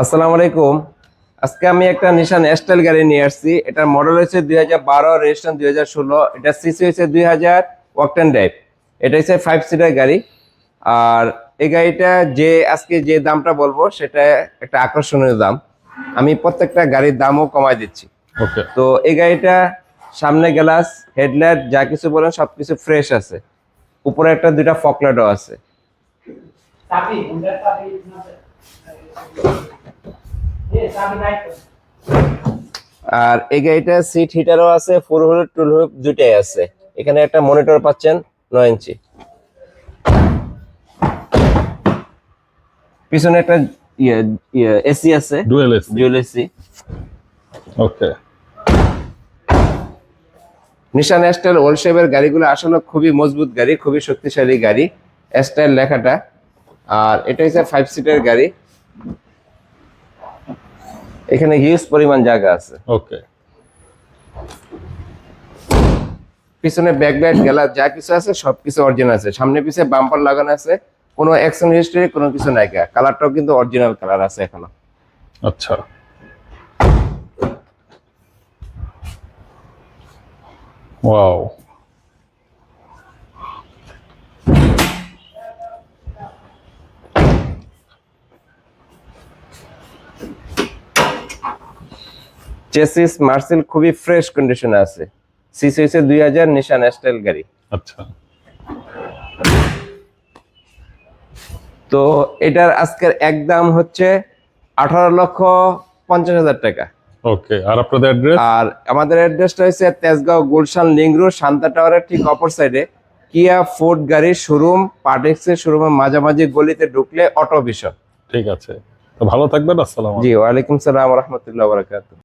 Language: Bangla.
আসসালামু আলাইকুম। আজকে আমি একটা নিশান এস্টাইল গাড়ি নিয়ে আসছি। এটার মডেল হচ্ছে 2012, রেজিস্ট্রেশন 2016। এটা সিসি হচ্ছে 2000, ওয়াকটেন ড্রাইভ। এটা হচ্ছে 5 সিটার গাড়ি। আর এই গাড়িটা আজকে যে দামটা বলবো সেটা একটা আকর্ষণীয় দাম। আমি প্রত্যেকটা গাড়ির দামও কমায় দিচ্ছি। ওকে। তো এই গাড়িটা সামনে গ্লাস, হেডলাইট যা কিছু বলেন সবকিছু ফ্রেশ আছে। উপরে একটা দুইটা ফকলাইটও আছে। আর এই গাড়িটা সিট হিটারও আছে, 4 হুইল 2 হুইল দুইটাই আছে। এখানে একটা মনিটর পাচ্ছেন 9 ইঞ্চি। পিছনে একটা এসি আছে, dual AC. Dual AC. Okay. Nissan style old শেপের গাড়িগুলো আসলে খুবই মজবুত গাড়ি, খুবই শক্তিশালী গাড়ি, এস্টাইল লেখাটা। আর এটা হচ্ছে 5 সিটার গাড়ি। এখানে হিউজ পরিমাণ জায়গা আছে। ওকে। পিছনে ব্যাকলাইট গ্লাস যা কিছু আছে সবকিছু অরিজিনাল আছে। সামনে পিছে বাম্পার লাগানো আছে, কোনো অ্যাকশন হিস্ট্রি কোনো কিছু নাই। কালারটাও কিন্তু অরিজিনাল কালার আছে এখনো। আচ্ছা। ওয়াও। চেসিস মার্সেল খুবই ফ্রেশ কন্ডিশনে আছে। সিসি হচ্ছে 2000, নিশান এস্টাইল গাড়ি। আচ্ছা। তো এটার আজকের একদম হচ্ছে 18,50,000 টাকা। ওকে। আর আপনাদের অ্যাড্রেস? আর আমাদের অ্যাড্রেসটা হচ্ছে তেজগাঁও গুলশান লিংক রোড, শান্তা টাওয়ারের ঠিক অপর সাইডে কিয়া ফোর্ড গাড়ির শোরুম, পার্টেক্সের শোরুমের মাঝামাঝি গলিতে ঢুকলে অটো ভিশন। ঠিক আছে। তো ভালো থাকবেন। আসসালামু আলাইকুম। জি, ওয়ালাইকুম সালাম ওয়া রাহমাতুল্লাহি ওয়া বারাকাতুহু।